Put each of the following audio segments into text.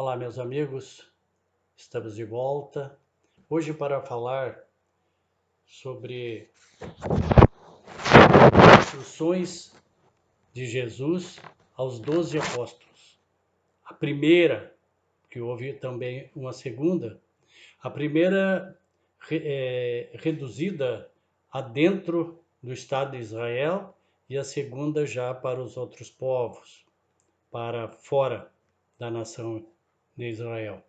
Olá, meus amigos, estamos de volta. Hoje para falar sobre instruções de Jesus aos 12 apóstolos. A primeira, que houve também uma segunda, a primeira reduzida a dentro do Estado de Israel e a segunda já para os outros povos, para fora da nação de Israel.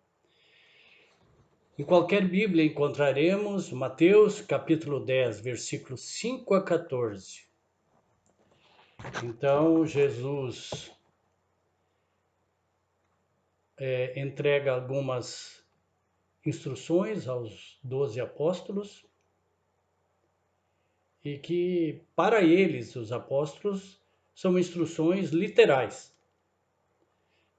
Em qualquer Bíblia encontraremos Mateus capítulo 10, versículos 5 a 14. Então, Jesus entrega algumas instruções aos 12 apóstolos e que, para eles, os apóstolos, são instruções literais.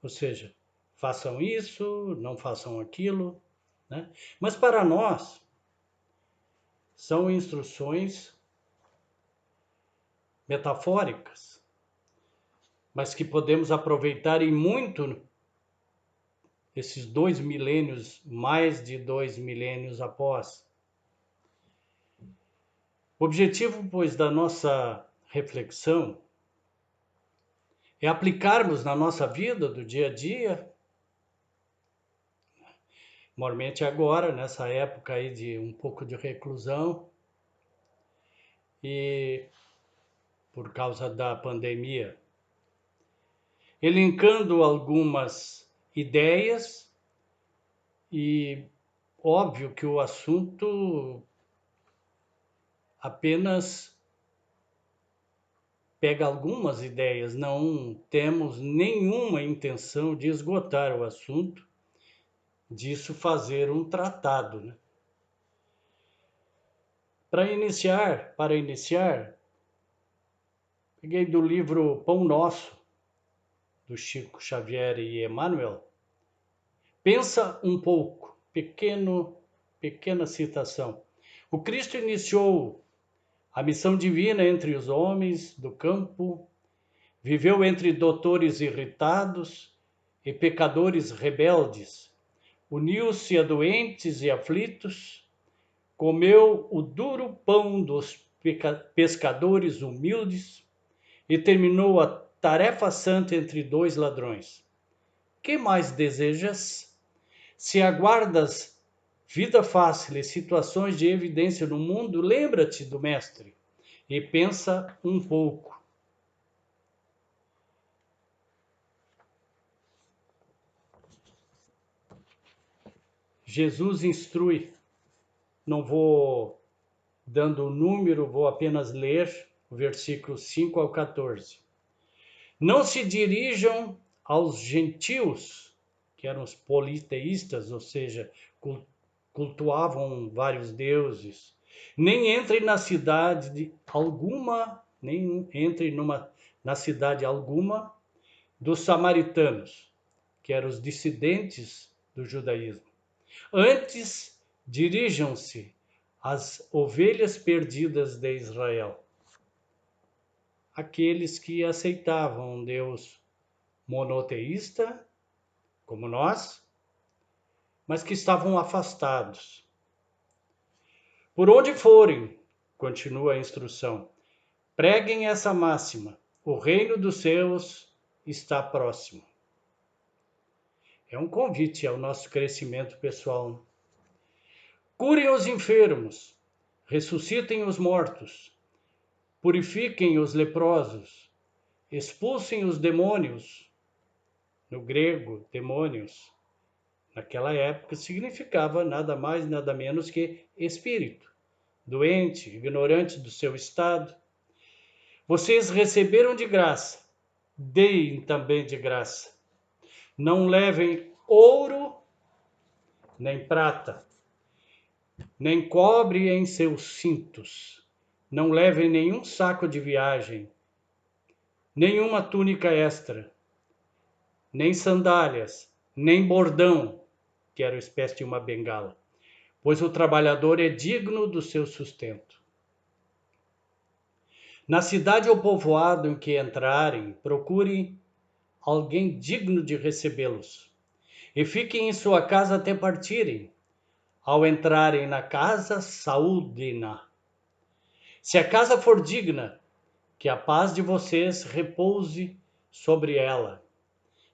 Ou seja, façam isso, não façam aquilo, né? Mas para nós, são instruções metafóricas, mas que podemos aproveitar em muito esses 2 milênios, mais de 2 milênios após. O objetivo, pois, da nossa reflexão é aplicarmos na nossa vida do dia a dia, mormente agora, nessa época aí de um pouco de reclusão e por causa da pandemia, elencando algumas ideias e óbvio que o assunto apenas pega algumas ideias, não temos nenhuma intenção de esgotar o assunto, disso fazer um tratado, né? Para iniciar, peguei do livro Pão Nosso, do Chico Xavier e Emmanuel. Pensa um pouco, pequena citação. O Cristo iniciou a missão divina entre os homens do campo, viveu entre doutores irritados e pecadores rebeldes, uniu-se a doentes e aflitos, comeu o duro pão dos pescadores humildes e terminou a tarefa santa entre 2 ladrões. Que mais desejas? Se aguardas vida fácil e situações de evidência no mundo, lembra-te do Mestre e pensa um pouco. Jesus instrui, não vou dando o número, vou apenas ler o versículo 5 ao 14. Não se dirijam aos gentios, que eram os politeístas, ou seja, cultuavam vários deuses, nem entrem na cidade alguma, na cidade alguma dos samaritanos, que eram os dissidentes do judaísmo. Antes, dirijam-se às ovelhas perdidas de Israel, aqueles que aceitavam um Deus monoteísta, como nós, mas que estavam afastados. Por onde forem, continua a instrução, preguem essa máxima: o reino dos céus está próximo. É um convite ao nosso crescimento pessoal. Curem os enfermos, ressuscitem os mortos, purifiquem os leprosos, expulsem os demônios. No grego, demônios, naquela época, significava nada mais, nada menos que espírito, doente, ignorante do seu estado. Vocês receberam de graça, deem também de graça. Não levem ouro, nem prata, nem cobre em seus cintos. Não levem nenhum saco de viagem, nenhuma túnica extra, nem sandálias, nem bordão, que era uma espécie de uma bengala, pois o trabalhador é digno do seu sustento. Na cidade ou povoado em que entrarem, procurem alguém digno de recebê-los. e fiquem em sua casa até partirem. Ao entrarem na casa, saúdem-na. Se a casa for digna, que a paz de vocês repouse sobre ela.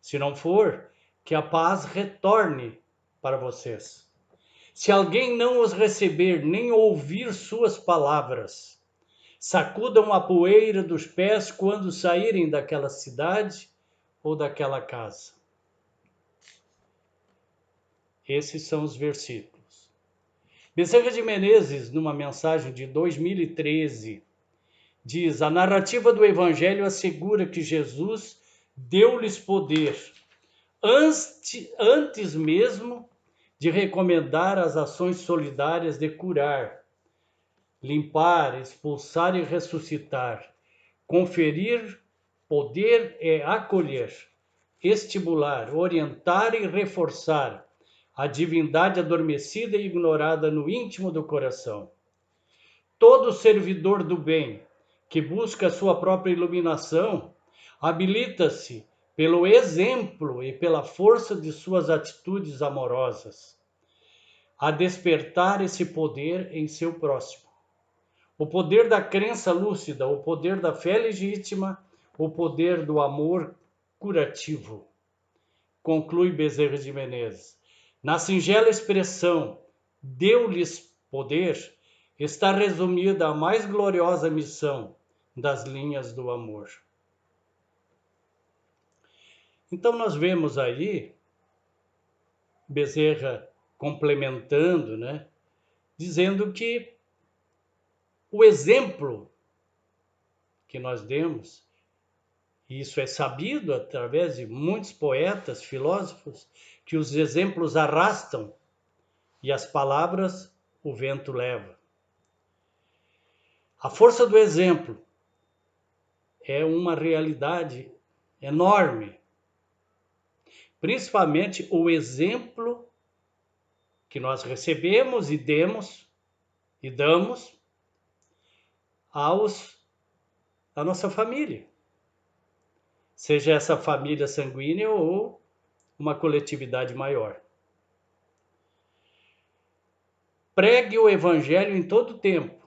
Se não for, que a paz retorne para vocês. Se alguém não os receber, nem ouvir suas palavras, sacudam a poeira dos pés quando saírem daquela cidade ou daquela casa. Esses são os versículos. Bezerra de Menezes, numa mensagem de 2013, diz: a narrativa do Evangelho assegura que Jesus deu-lhes poder antes mesmo de recomendar as ações solidárias de curar, limpar, expulsar e ressuscitar. Conferir poder é acolher, estimular, orientar e reforçar a divindade adormecida e ignorada no íntimo do coração. Todo servidor do bem que busca a sua própria iluminação habilita-se pelo exemplo e pela força de suas atitudes amorosas a despertar esse poder em seu próximo. O poder da crença lúcida, o poder da fé legítima, o poder do amor curativo. Conclui Bezerra de Menezes. Na singela expressão, deu-lhes poder, está resumida a mais gloriosa missão das linhas do amor. Então nós vemos aí Bezerra complementando, né, dizendo que o exemplo que nós demos, e isso é sabido através de muitos poetas, filósofos, que os exemplos arrastam e as palavras o vento leva. A força do exemplo é uma realidade enorme, principalmente o exemplo que nós recebemos e damos à nossa família, seja essa família sanguínea ou uma coletividade maior. Pregue o evangelho em todo tempo.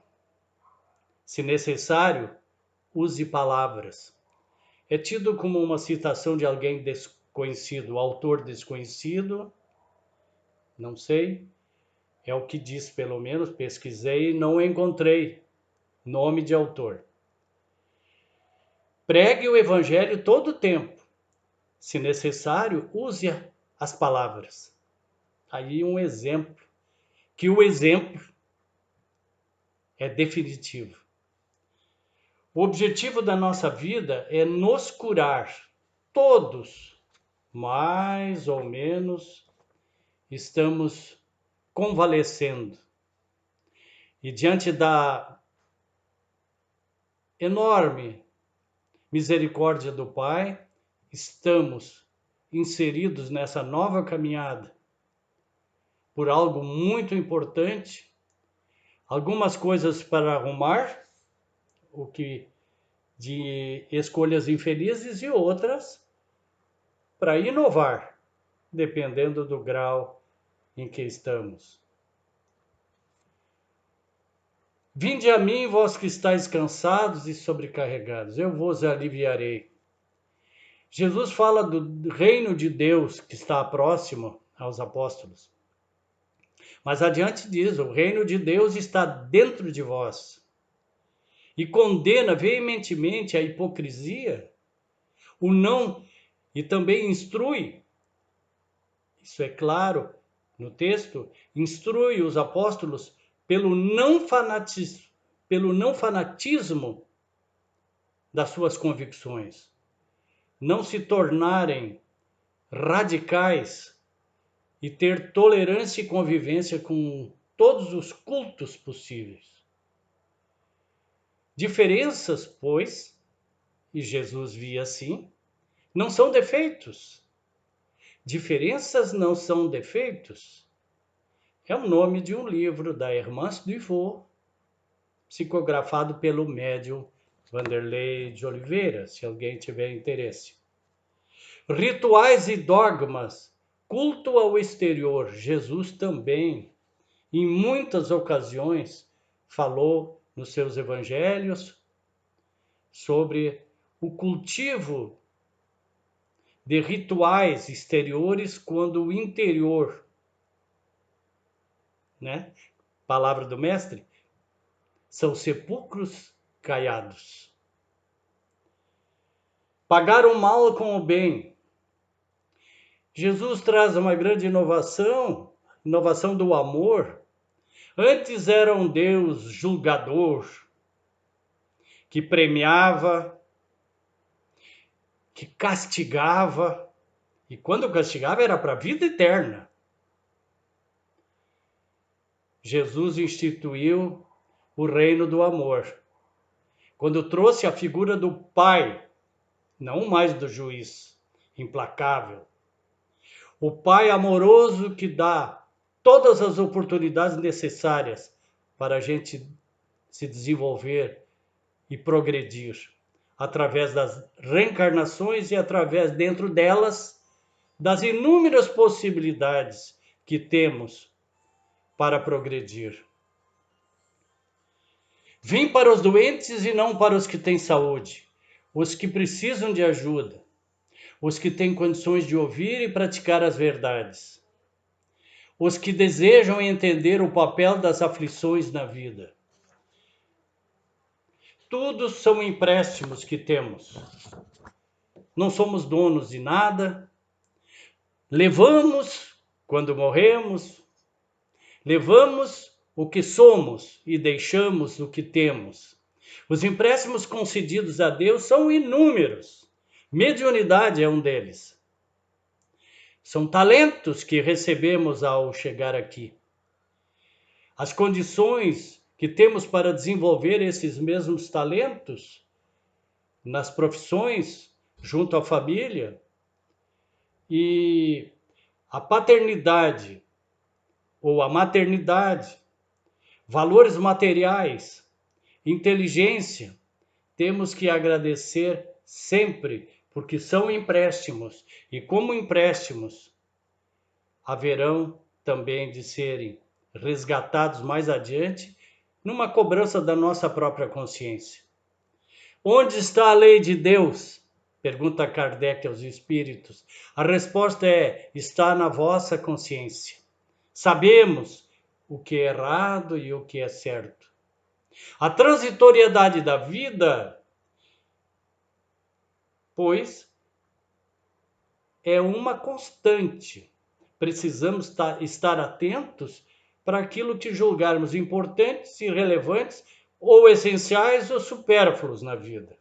Se necessário, use palavras. É tido como uma citação de alguém desconhecido, autor desconhecido, não sei, é o que diz pelo menos, pesquisei e não encontrei nome de autor. Pregue o evangelho todo o tempo. Se necessário, use as palavras. Aí um exemplo, que o exemplo é definitivo. O objetivo da nossa vida é nos curar. Todos, mais ou menos, estamos convalescendo. E diante da enorme misericórdia do Pai, estamos inseridos nessa nova caminhada por algo muito importante, algumas coisas para arrumar, o que de escolhas infelizes, e outras para inovar, dependendo do grau em que estamos. Vinde a mim, vós que estáis cansados e sobrecarregados, eu vos aliviarei. Jesus fala do reino de Deus que está próximo aos apóstolos. Mas adiante diz, o reino de Deus está dentro de vós. E condena veementemente a hipocrisia, o não, e também instrui, isso é claro no texto, instrui os apóstolos pelo não fanatismo das suas convicções, não se tornarem radicais e ter tolerância e convivência com todos os cultos possíveis. Diferenças, pois, e Jesus via assim, não são defeitos. Diferenças não são defeitos. É o nome de um livro da Hermance Duvaux, psicografado pelo médium Vanderlei de Oliveira, se alguém tiver interesse. Rituais e dogmas culto ao exterior. Jesus também, em muitas ocasiões, falou nos seus evangelhos sobre o cultivo de rituais exteriores quando o interior, né? Palavra do mestre, são sepulcros caiados. Pagar o mal com o bem. Jesus traz uma grande inovação do amor. Antes era um Deus julgador, que premiava, que castigava, e quando castigava era para a vida eterna. Jesus instituiu o reino do amor, quando trouxe a figura do Pai, não mais do juiz implacável. O Pai amoroso que dá todas as oportunidades necessárias para a gente se desenvolver e progredir, através das reencarnações e através, dentro delas, das inúmeras possibilidades que temos para progredir. Vim para os doentes e não para os que têm saúde, os que precisam de ajuda, os que têm condições de ouvir e praticar as verdades, os que desejam entender o papel das aflições na vida. Tudo são empréstimos que temos. Não somos donos de nada. Levamos quando morremos, levamos o que somos e deixamos o que temos. Os empréstimos concedidos a Deus são inúmeros. Mediunidade é um deles. São talentos que recebemos ao chegar aqui. As condições que temos para desenvolver esses mesmos talentos nas profissões, junto à família, e a paternidade ou a maternidade, valores materiais, inteligência, temos que agradecer sempre, porque são empréstimos, e como empréstimos haverão também de serem resgatados mais adiante numa cobrança da nossa própria consciência. Onde está a lei de Deus? Pergunta Kardec aos espíritos. A resposta é: está na vossa consciência. Sabemos o que é errado e o que é certo. A transitoriedade da vida, pois, é uma constante. Precisamos estar atentos para aquilo que julgarmos importantes, irrelevantes, ou essenciais ou supérfluos na vida.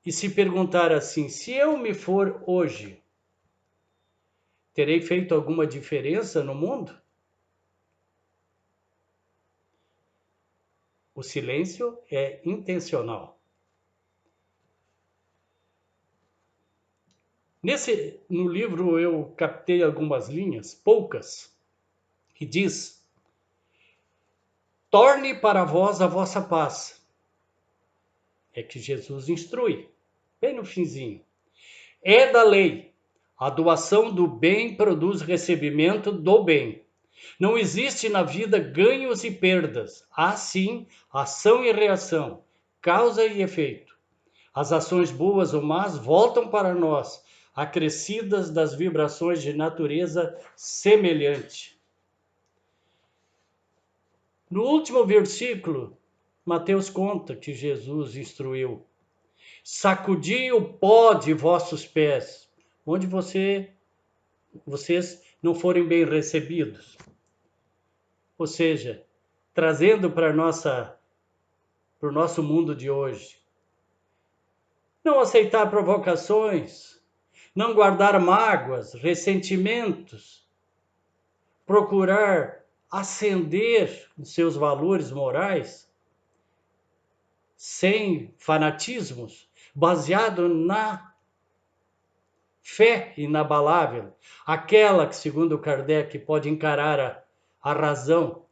E se perguntar assim: se eu me for hoje, terei feito alguma diferença no mundo? O silêncio é intencional. No livro eu captei algumas linhas, poucas, que diz: torne para vós a vossa paz. É que Jesus instrui, bem no finzinho. É da lei. A doação do bem produz recebimento do bem. Não existe na vida ganhos e perdas. Há sim ação e reação, causa e efeito. As ações boas ou más voltam para nós, acrescidas das vibrações de natureza semelhante. No último versículo, Mateus conta que Jesus instruiu: sacudi o pó de vossos pés, onde vocês não forem bem recebidos. Ou seja, trazendo para o nosso mundo de hoje. Não aceitar provocações, não guardar mágoas, ressentimentos, procurar ascender os seus valores morais, sem fanatismos, baseado na fé inabalável, aquela que, segundo Kardec, pode encarar a razão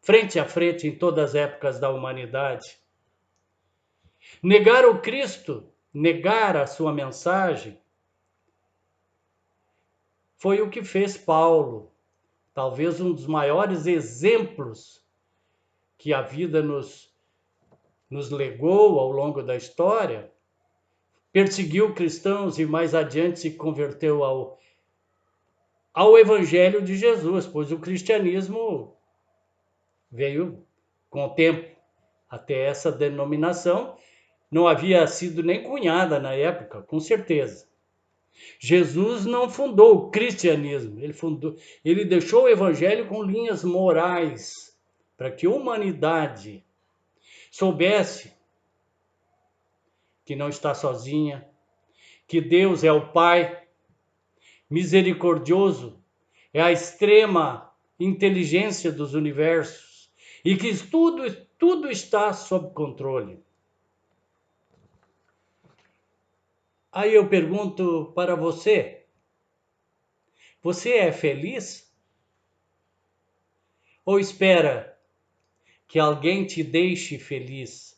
frente a frente em todas as épocas da humanidade. Negar o Cristo, negar a sua mensagem, foi o que fez Paulo, talvez um dos maiores exemplos que a vida nos legou ao longo da história. Perseguiu cristãos e mais adiante se converteu ao Evangelho de Jesus, pois o cristianismo veio com o tempo até essa denominação. Não havia sido nem cunhada na época, com certeza. Jesus não fundou o cristianismo, ele deixou o evangelho com linhas morais para que a humanidade soubesse que não está sozinha, que Deus é o Pai misericordioso, é a extrema inteligência dos universos e que tudo está sob controle. Aí eu pergunto para você, você é feliz? Ou espera que alguém te deixe feliz?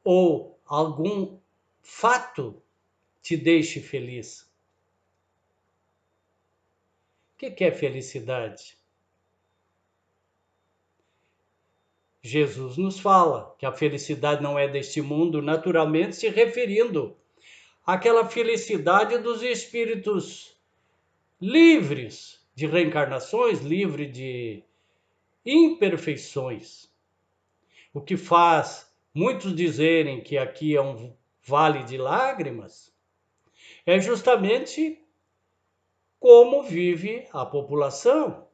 Ou algum fato te deixe feliz? O que é felicidade? Jesus nos fala que a felicidade não é deste mundo, naturalmente se referindo àquela felicidade dos espíritos livres de reencarnações, livres de imperfeições. O que faz muitos dizerem que aqui é um vale de lágrimas é justamente como vive a população.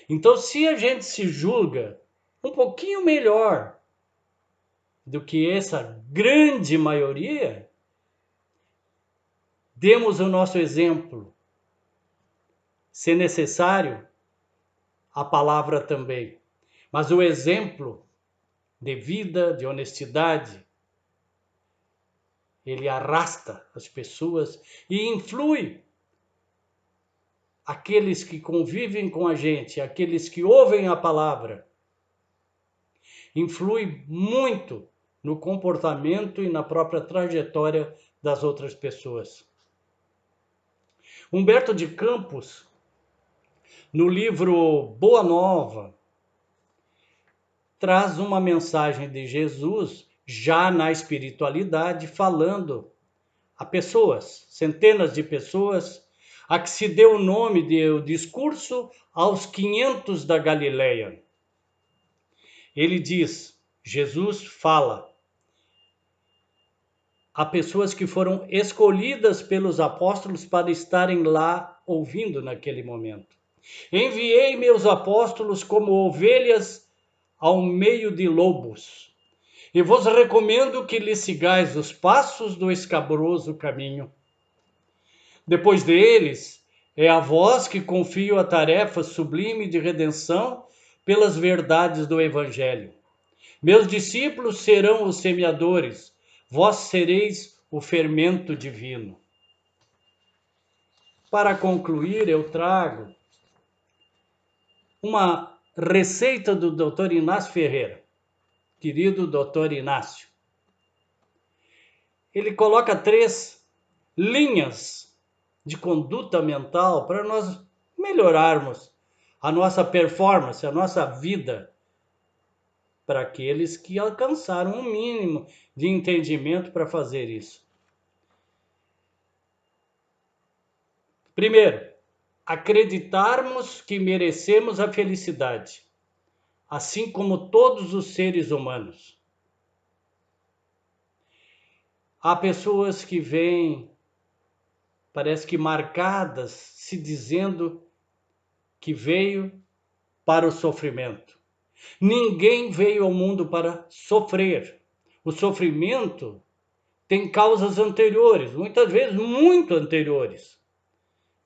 Então, se a gente se julga um pouquinho melhor do que essa grande maioria, demos o nosso exemplo. Se necessário, a palavra também. Mas o exemplo de vida, de honestidade, ele arrasta as pessoas e influi aqueles que convivem com a gente, aqueles que ouvem a palavra. Influi muito no comportamento e na própria trajetória das outras pessoas. Humberto de Campos, no livro Boa Nova, traz uma mensagem de Jesus já na espiritualidade, falando a pessoas, centenas de pessoas, a que se deu o nome de o discurso aos 500 da Galileia. Ele diz, Jesus fala a pessoas que foram escolhidas pelos apóstolos para estarem lá ouvindo naquele momento. Enviei meus apóstolos como ovelhas ao meio de lobos, e vos recomendo que lhes sigais os passos do escabroso caminho. Depois deles, é a vós que confio a tarefa sublime de redenção pelas verdades do Evangelho. Meus discípulos serão os semeadores, vós sereis o fermento divino. Para concluir, eu trago uma receita do Dr. Inácio Ferreira, querido Dr. Inácio. Ele coloca 3 linhas de conduta mental para nós melhorarmos a nossa performance, a nossa vida, para aqueles que alcançaram um mínimo de entendimento para fazer isso. Primeiro, acreditarmos que merecemos a felicidade, assim como todos os seres humanos. Há pessoas que vêm, parece que marcadas, se dizendo que veio para o sofrimento. Ninguém veio ao mundo para sofrer. O sofrimento tem causas anteriores, muitas vezes muito anteriores.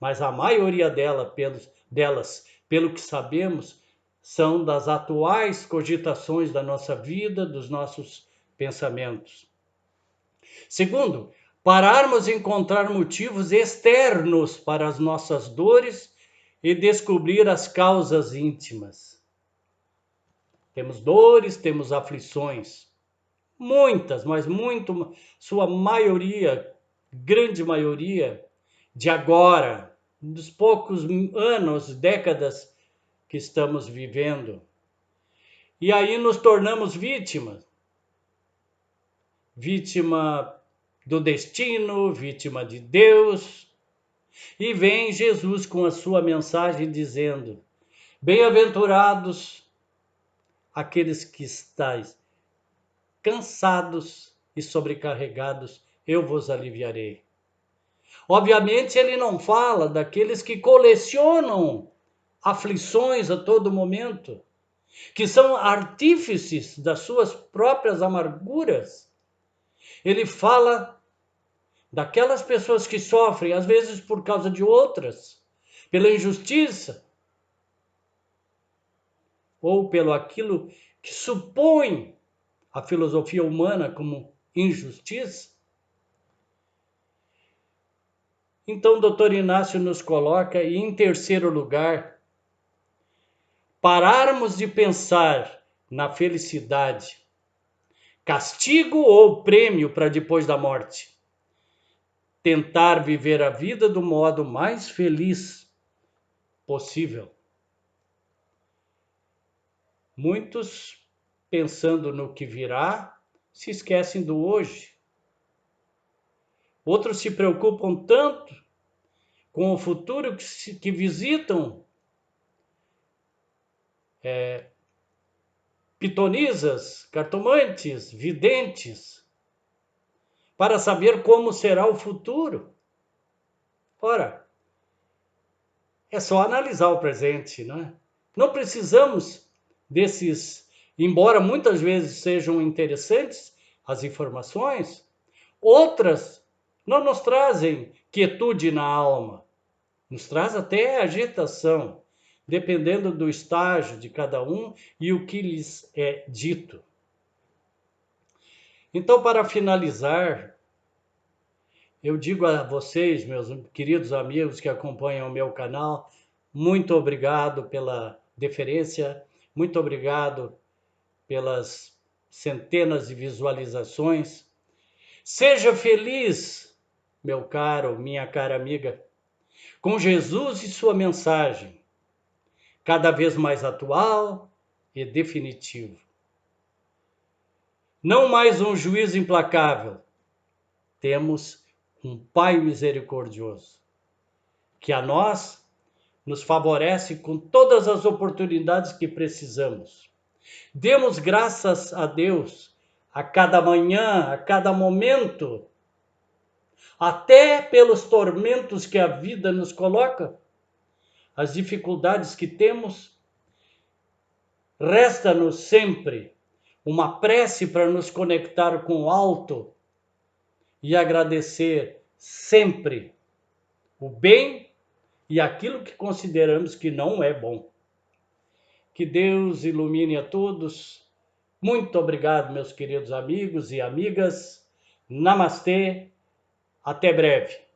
Mas a maioria delas, pelo que sabemos, são das atuais cogitações da nossa vida, dos nossos pensamentos. Segundo, pararmos de encontrar motivos externos para as nossas dores e descobrir as causas íntimas. Temos dores, temos aflições, muitas, mas sua maioria, grande maioria, de agora, dos poucos anos, décadas que estamos vivendo. E aí nos tornamos vítimas. Vítima do destino, vítima de Deus. E vem Jesus com a sua mensagem dizendo: bem-aventurados aqueles que estáis cansados e sobrecarregados, eu vos aliviarei. Obviamente ele não fala daqueles que colecionam aflições a todo momento, que são artífices das suas próprias amarguras. Ele fala daquelas pessoas que sofrem, às vezes por causa de outras, pela injustiça, ou pelo aquilo que supõe a filosofia humana como injustiça. Então, o doutor Inácio nos coloca, e em terceiro lugar, pararmos de pensar na felicidade, castigo ou prêmio para depois da morte. Tentar viver a vida do modo mais feliz possível. Muitos, pensando no que virá, se esquecem do hoje. Outros se preocupam tanto com o futuro que visitam pitonisas, cartomantes, videntes, para saber como será o futuro. Ora, é só analisar o presente, não é? Não precisamos desses, embora muitas vezes sejam interessantes as informações, outras não nos trazem quietude na alma, nos traz até agitação, dependendo do estágio de cada um e o que lhes é dito. Então, para finalizar, eu digo a vocês, meus queridos amigos que acompanham o meu canal, muito obrigado pela deferência, muito obrigado pelas centenas de visualizações. Seja feliz, meu caro, minha cara amiga, com Jesus e sua mensagem, cada vez mais atual e definitivo. Não mais um juiz implacável, temos um Pai misericordioso, que a nós nos favorece com todas as oportunidades que precisamos. Demos graças a Deus a cada manhã, a cada momento, até pelos tormentos que a vida nos coloca, as dificuldades que temos. Resta-nos sempre uma prece para nos conectar com o alto e agradecer sempre o bem e aquilo que consideramos que não é bom. Que Deus ilumine a todos. Muito obrigado, meus queridos amigos e amigas. Namastê. Até breve.